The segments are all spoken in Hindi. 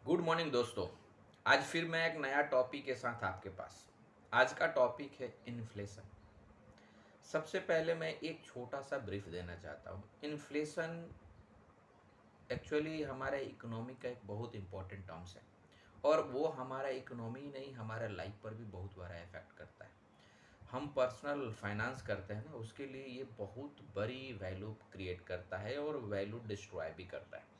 गुड मॉर्निंग दोस्तों। आज फिर मैं एक नया टॉपिक के साथ आपके पास। आज का टॉपिक है इन्फ्लेशन। सबसे पहले मैं एक छोटा सा ब्रीफ देना चाहता हूँ। इन्फ्लेशन एक्चुअली हमारे इकोनॉमी का एक बहुत इम्पोर्टेंट टर्म्स है और वो हमारा इकोनॉमी ही नहीं, हमारे लाइफ पर भी बहुत बड़ा इफेक्ट करता है। हम पर्सनल फाइनेंस करते हैं ना, उसके लिए ये बहुत बड़ी वैल्यू क्रिएट करता है और वैल्यू डिस्ट्रॉय भी करता है।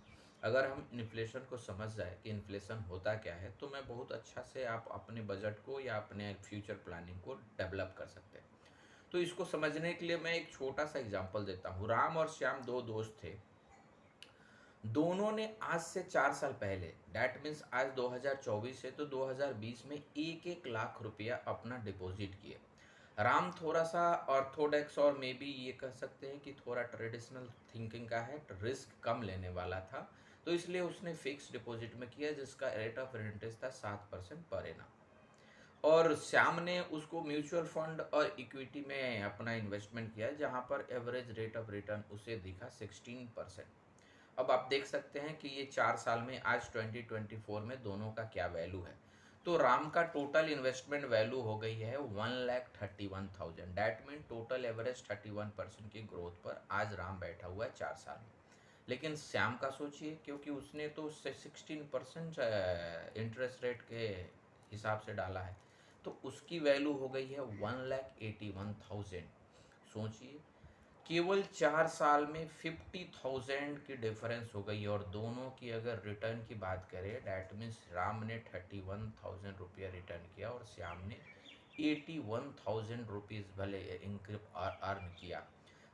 अगर हम इन्फ्लेशन को समझ जाए कि इन्फ्लेशन होता क्या है, तो मैं बहुत अच्छा से आप अपने बजट को या अपने फ्यूचर प्लानिंग को डेवलप कर सकते हैं। तो इसको समझने के लिए मैं एक छोटा सा एग्जांपल देता हूँ। राम और श्याम दो दोस्त थे। दोनों ने आज से 4 साल पहले, डैट मीन्स आज 2024 है तो 2020 में 1-1 लाख रुपया अपना डिपॉजिट किए। राम थोड़ा सा ऑर्थोडॉक्स और मे बी ये कह सकते हैं कि थोड़ा ट्रेडिशनल थिंकिंग का है, रिस्क कम लेने वाला था, तो इसलिए उसने फिक्स डिपॉजिट में किया जिसका रेट ऑफ इंटरेस्ट था 7% पर एनम। और श्याम ने उसको म्यूचुअल फंड और इक्विटी में अपना इन्वेस्टमेंट किया जहां पर एवरेज रेट ऑफ रिटर्न उसे दिखा 16%। अब आप देख सकते हैं कि ये 4 साल में आज 2024 में दोनों का क्या वैल्यू है। तो राम का टोटल इन्वेस्टमेंट वैल्यू हो गई है 1,31,000। डैट मीन टोटल एवरेज 31% की ग्रोथ पर आज राम बैठा हुआ है 4 साल में। लेकिन श्याम का सोचिए, क्योंकि उसने तो 16% इंटरेस्ट रेट के हिसाब से डाला है, तो उसकी वैल्यू हो गई है 1,81,000। सोचिए, केवल 4 साल में 50,000 की डिफरेंस हो गई। और दोनों की अगर रिटर्न की बात करें, डैट मीन्स राम ने 31,000 रुपया रिटर्न किया और श्याम ने 81,000 रुपीज़ भले अर्न किया।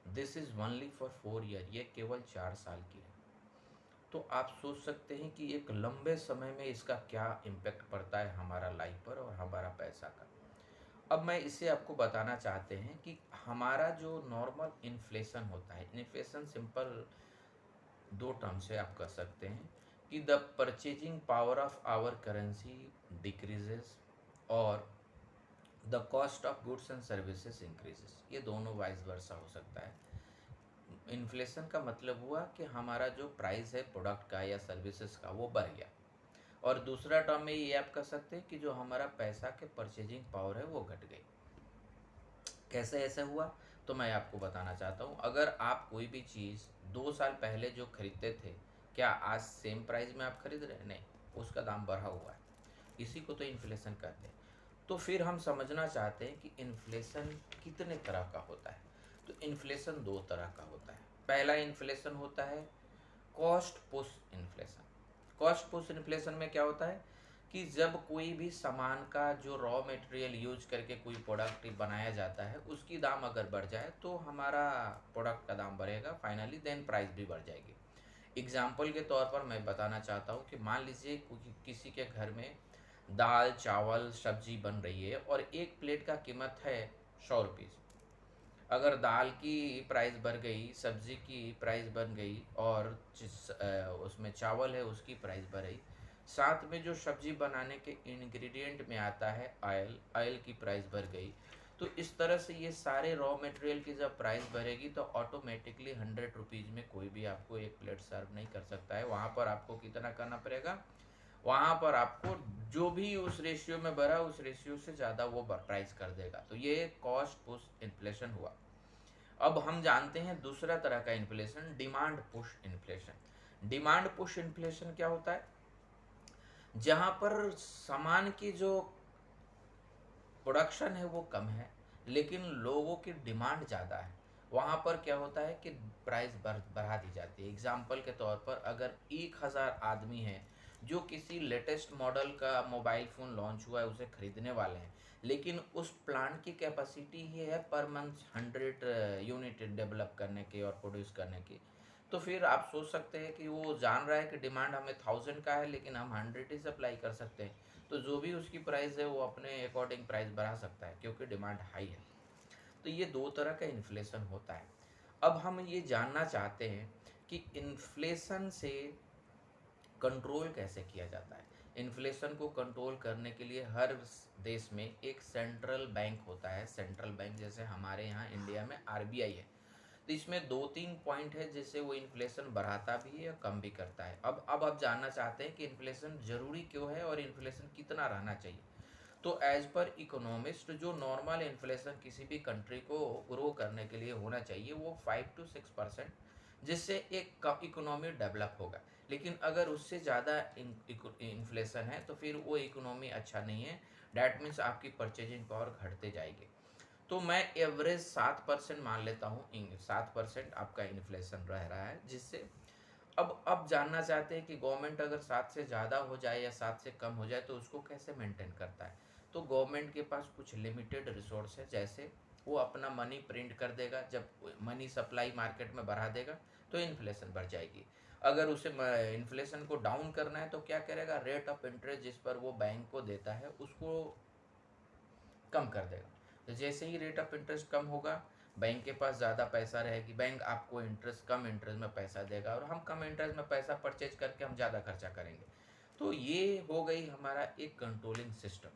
This is only for 4 year. ये केवल 4 साल की है। तो आप सोच सकते हैं कि एक लंबे समय में इसका क्या इम्पेक्ट पड़ता है हमारा लाइफ पर और हमारा पैसा का। अब मैं इसे आपको बताना चाहते हैं कि हमारा जो नॉर्मल इन्फ्लेशन होता है, इन्फ्लेशन सिंपल दो टर्म से आप कर सकते हैं कि the purchasing power of our currency decreases और the cost of goods and services increases. ये दोनों वाइस वर्सा हो सकता है। इन्फ्लेशन का मतलब हुआ कि हमारा जो प्राइस है प्रोडक्ट का या सर्विसेज का वो बढ़ गया। और दूसरा टर्म में ये आप कह सकते हैं कि जो हमारा पैसा के परचेजिंग पावर है वो घट गई। कैसे ऐसे हुआ, तो मैं आपको बताना चाहता हूँ। अगर आप कोई भी चीज़ 2 साल पहले जो खरीदते थे, क्या आज सेम प्राइस में आप खरीद रहे हैं? नहीं, उसका दाम बढ़ा हुआ है। इसी को तो इन्फ्लेशन कहते हैं। तो फिर हम समझना चाहते हैं कि इन्फ्लेशन कितने तरह का होता है। तो इन्फ्लेशन दो तरह का होता है। पहला इन्फ्लेशन होता है cost push inflation. Cost push inflation में क्या होता है कि जब कोई भी सामान का जो रॉ मटेरियल यूज करके कोई प्रोडक्ट बनाया जाता है, उसकी दाम अगर बढ़ जाए तो हमारा प्रोडक्ट का दाम बढ़ेगा, फाइनली देन प्राइस भी बढ़ जाएगी। एग्जाम्पल के तौर पर मैं बताना चाहता हूँ कि मान लीजिए किसी के घर में दाल चावल सब्जी बन रही है और एक प्लेट का कीमत है 100 रुपीज़। अगर दाल की प्राइस बढ़ गई, सब्जी की प्राइस बन गई और उसमें चावल है उसकी प्राइस बढ़ गई, साथ में जो सब्जी बनाने के इंग्रेडिएंट में आता है ऑयल, ऑयल की प्राइस बढ़ गई, तो इस तरह से ये सारे रॉ मटेरियल की जब प्राइस बढ़ेगी तो ऑटोमेटिकली 100 रुपीज़ में कोई भी आपको एक प्लेट सर्व नहीं कर सकता है। वहाँ पर आपको कितना करना पड़ेगा, वहाँ पर आपको जो भी उस रेशियो में बढ़ा उस रेशियो से ज़्यादा वो प्राइस कर देगा। तो ये कॉस्ट पुश इन्फ्लेशन हुआ। अब हम जानते हैं दूसरा तरह का inflation, demand push inflation. Demand push inflation क्या होता है, जहां पर सामान की जो प्रोडक्शन है वो कम है लेकिन लोगों की डिमांड ज़्यादा है। वहाँ पर क्या होता है कि प्राइस बढ़ा दी जाती है। एग्जाम्पल के तौर पर अगर 1,000 आदमी हैं जो किसी लेटेस्ट मॉडल का मोबाइल फ़ोन लॉन्च हुआ है उसे खरीदने वाले हैं, लेकिन उस प्लांट की कैपेसिटी ही है पर मंथ 100 यूनिट डेवलप करने की और प्रोड्यूस करने की, तो फिर आप सोच सकते हैं कि वो जान रहा है कि डिमांड हमें 1000 का है लेकिन हम 100 ही सप्लाई कर सकते हैं, तो जो भी उसकी प्राइस है वो अपने अकॉर्डिंग प्राइस बढ़ा सकता है क्योंकि डिमांड हाई है। तो ये दो तरह का इन्फ्लेशन होता है। अब हम ये जानना चाहते हैं कि इन्फ्लेशन से कंट्रोल कैसे किया जाता है। इन्फ्लेशन को कंट्रोल करने के लिए हर देश में एक सेंट्रल बैंक होता है। सेंट्रल बैंक जैसे हमारे यहाँ इंडिया में आरबीआई है, तो इसमें 2-3 पॉइंट है जिससे वो इन्फ्लेशन बढ़ाता भी है या कम भी करता है। अब आप जानना चाहते हैं कि इन्फ्लेशन ज़रूरी क्यों है और इन्फ्लेशन कितना रहना चाहिए। तो एज पर इकोनॉमिस्ट जो नॉर्मल इन्फ्लेशन किसी भी कंट्री को ग्रो करने के लिए होना चाहिए वो 5 to 6%, जिससे एक इकोनॉमी डेवलप होगा। लेकिन अगर उससे ज़्यादा इन्फ्लेशन है तो फिर वो इकोनॉमी अच्छा नहीं है। डैट मीन्स आपकी परचेजिंग पावर घटते जाएगी। तो मैं एवरेज 7% मान लेता हूँ, 7% आपका इन्फ्लेशन रह रहा है, जिससे अब जानना चाहते हैं कि गवर्नमेंट अगर 7 से ज़्यादा हो जाए या 7 से कम हो जाए तो उसको कैसे मेंटेन करता है। तो गवर्नमेंट के पास कुछ लिमिटेड रिसोर्स है, जैसे वो अपना मनी प्रिंट कर देगा। जब मनी सप्लाई मार्केट में बढ़ा देगा तो इन्फ्लेशन बढ़ जाएगी। अगर उसे इन्फ्लेशन को डाउन करना है तो क्या करेगा, रेट ऑफ इंटरेस्ट जिस पर वो बैंक को देता है उसको कम कर देगा। तो जैसे ही रेट ऑफ इंटरेस्ट कम होगा, बैंक के पास ज़्यादा पैसा रहेगी, बैंक आपको कम इंटरेस्ट में पैसा देगा और हम कम इंटरेस्ट में पैसा परचेज करके हम ज़्यादा खर्चा करेंगे। तो ये हो गई हमारा एक कंट्रोलिंग सिस्टम।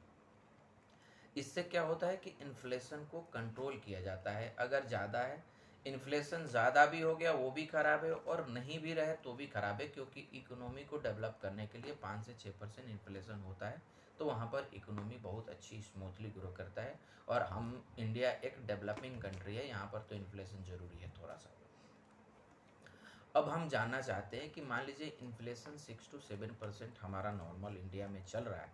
इससे क्या होता है कि इन्फ्लेशन को कंट्रोल किया जाता है। अगर ज़्यादा है, इन्फ्लेशन ज़्यादा भी हो गया वो भी ख़राब है, और नहीं भी रहे तो भी ख़राब है, क्योंकि इकोनॉमी को डेवलप करने के लिए 5 से 6% इन्फ्लेशन होता है। तो वहाँ पर इकोनॉमी बहुत अच्छी स्मूथली ग्रो करता है। और हम इंडिया एक डेवलपिंग कंट्री है, यहाँ पर तो इन्फ्लेशन ज़रूरी है थोड़ा सा। अब हम जानना चाहते हैं कि मान लीजिए इन्फ्लेशन 6 to 7% हमारा नॉर्मल इंडिया में चल रहा है,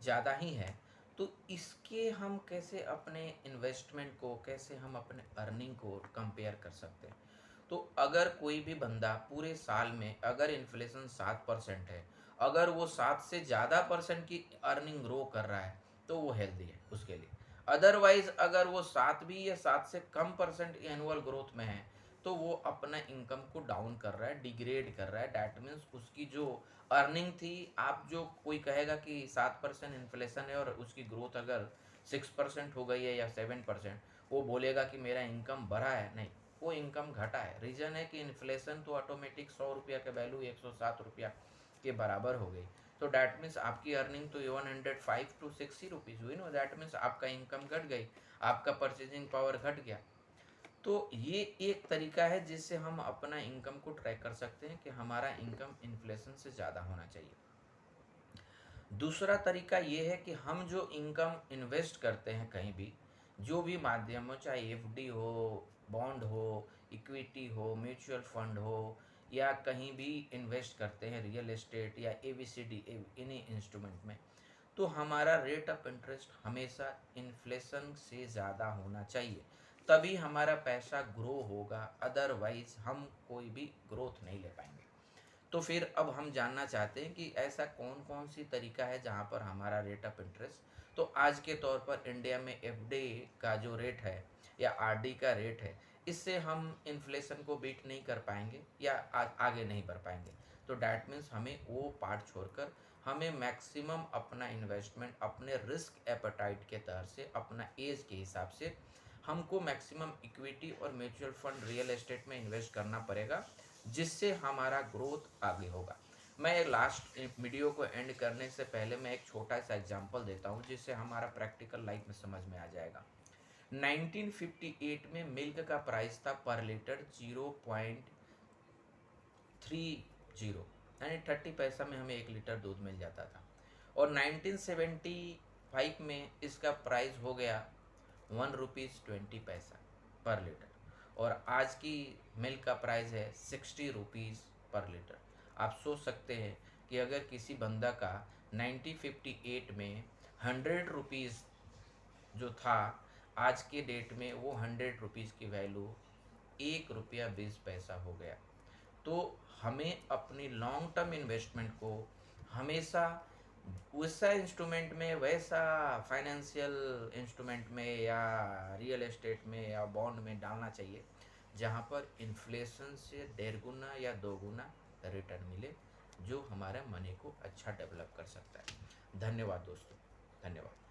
ज़्यादा ही है। तो इसके हम कैसे अपने इन्वेस्टमेंट को, कैसे हम अपने अर्निंग को कंपेयर कर सकते हैं। तो अगर कोई भी बंदा पूरे साल में अगर इन्फ्लेशन 7% है, अगर वो 7 से ज़्यादा % की अर्निंग ग्रो कर रहा है तो वो हेल्दी है उसके लिए। अदरवाइज अगर वो 7 भी या 7 से कम % एनुअल ग्रोथ में है तो वो अपना इनकम को डाउन कर रहा है, डिग्रेड कर रहा है। डैट मीन्स उसकी जो अर्निंग थी, आप जो कोई कहेगा कि 7% इन्फ्लेशन है और उसकी ग्रोथ अगर 6% हो गई है या 7%, वो बोलेगा कि मेरा इनकम बढ़ा है। नहीं, वो इनकम घटा है। रीज़न है कि इन्फ्लेशन तो ऑटोमेटिक 100 रुपया का वैल्यू 107 रुपया के बराबर हो गई। तो डैट मीन्स आपकी अर्निंग तो 105 to 60 रुपीज़ हुई ना। डैट मीन्स आपका इनकम घट गई, आपका परचेजिंग पावर घट गया। तो ये एक तरीका है जिससे हम अपना इनकम को ट्रैक कर सकते हैं कि हमारा इनकम इन्फ्लेशन से ज़्यादा होना चाहिए। दूसरा तरीका ये है कि हम जो इनकम इन्वेस्ट करते हैं कहीं भी, जो भी माध्यम हो, चाहे एफडी हो, बॉन्ड हो, इक्विटी हो, म्यूचुअल फंड हो, या कहीं भी इन्वेस्ट करते हैं रियल एस्टेट या एबीसीडी इन्हीं इंस्ट्रूमेंट में, तो हमारा रेट ऑफ इंटरेस्ट हमेशा इन्फ्लेशन से ज़्यादा होना चाहिए, तभी हमारा पैसा ग्रो होगा। अदरवाइज हम कोई भी ग्रोथ नहीं ले पाएंगे। तो फिर अब हम जानना चाहते हैं कि ऐसा कौन कौन सी तरीका है जहाँ पर हमारा रेट ऑफ इंटरेस्ट, तो आज के तौर पर इंडिया में एफडी का जो रेट है या आरडी का रेट है, इससे हम इन्फ्लेशन को बीट नहीं कर पाएंगे या आगे नहीं बढ़ पाएंगे। तो डैट मीन्स हमें वो पार्ट छोड़कर हमें मैक्सिमम अपना इन्वेस्टमेंट अपने रिस्क एपेटाइट के तहत से, अपना एज के हिसाब से हमको मैक्सिमम इक्विटी और म्यूचुअल फंड रियल एस्टेट में इन्वेस्ट करना पड़ेगा, जिससे हमारा ग्रोथ आगे होगा। मैं लास्ट वीडियो को एंड करने से पहले मैं एक छोटा सा एग्जांपल देता हूँ जिससे हमारा प्रैक्टिकल लाइफ में समझ में आ जाएगा। 1958 में मिल्क का प्राइस था पर लीटर 0.30, यानी 30 पैसा में हमें 1 लीटर दूध मिल जाता था। और 1975 में इसका प्राइस हो गया 1 रुपीज़ 20 पैसा पर लीटर। और आज की मिल्क का प्राइस है 60 रुपीज़ पर लीटर। आप सोच सकते हैं कि अगर किसी बंदा का 1958 में 100 रुपीज़ जो था, आज के डेट में वो 100 रुपीज़ की वैल्यू 1 रुपया 20 पैसा हो गया। तो हमें अपनी लॉन्ग टर्म इन्वेस्टमेंट को हमेशा वैसा इंस्ट्रूमेंट में, वैसा फाइनेंशियल इंस्ट्रूमेंट में या रियल एस्टेट में या बॉन्ड में डालना चाहिए जहाँ पर इन्फ्लेशन से 1.5 गुना या 2 गुना रिटर्न मिले, जो हमारे मनी को अच्छा डेवलप कर सकता है। धन्यवाद दोस्तों, धन्यवाद।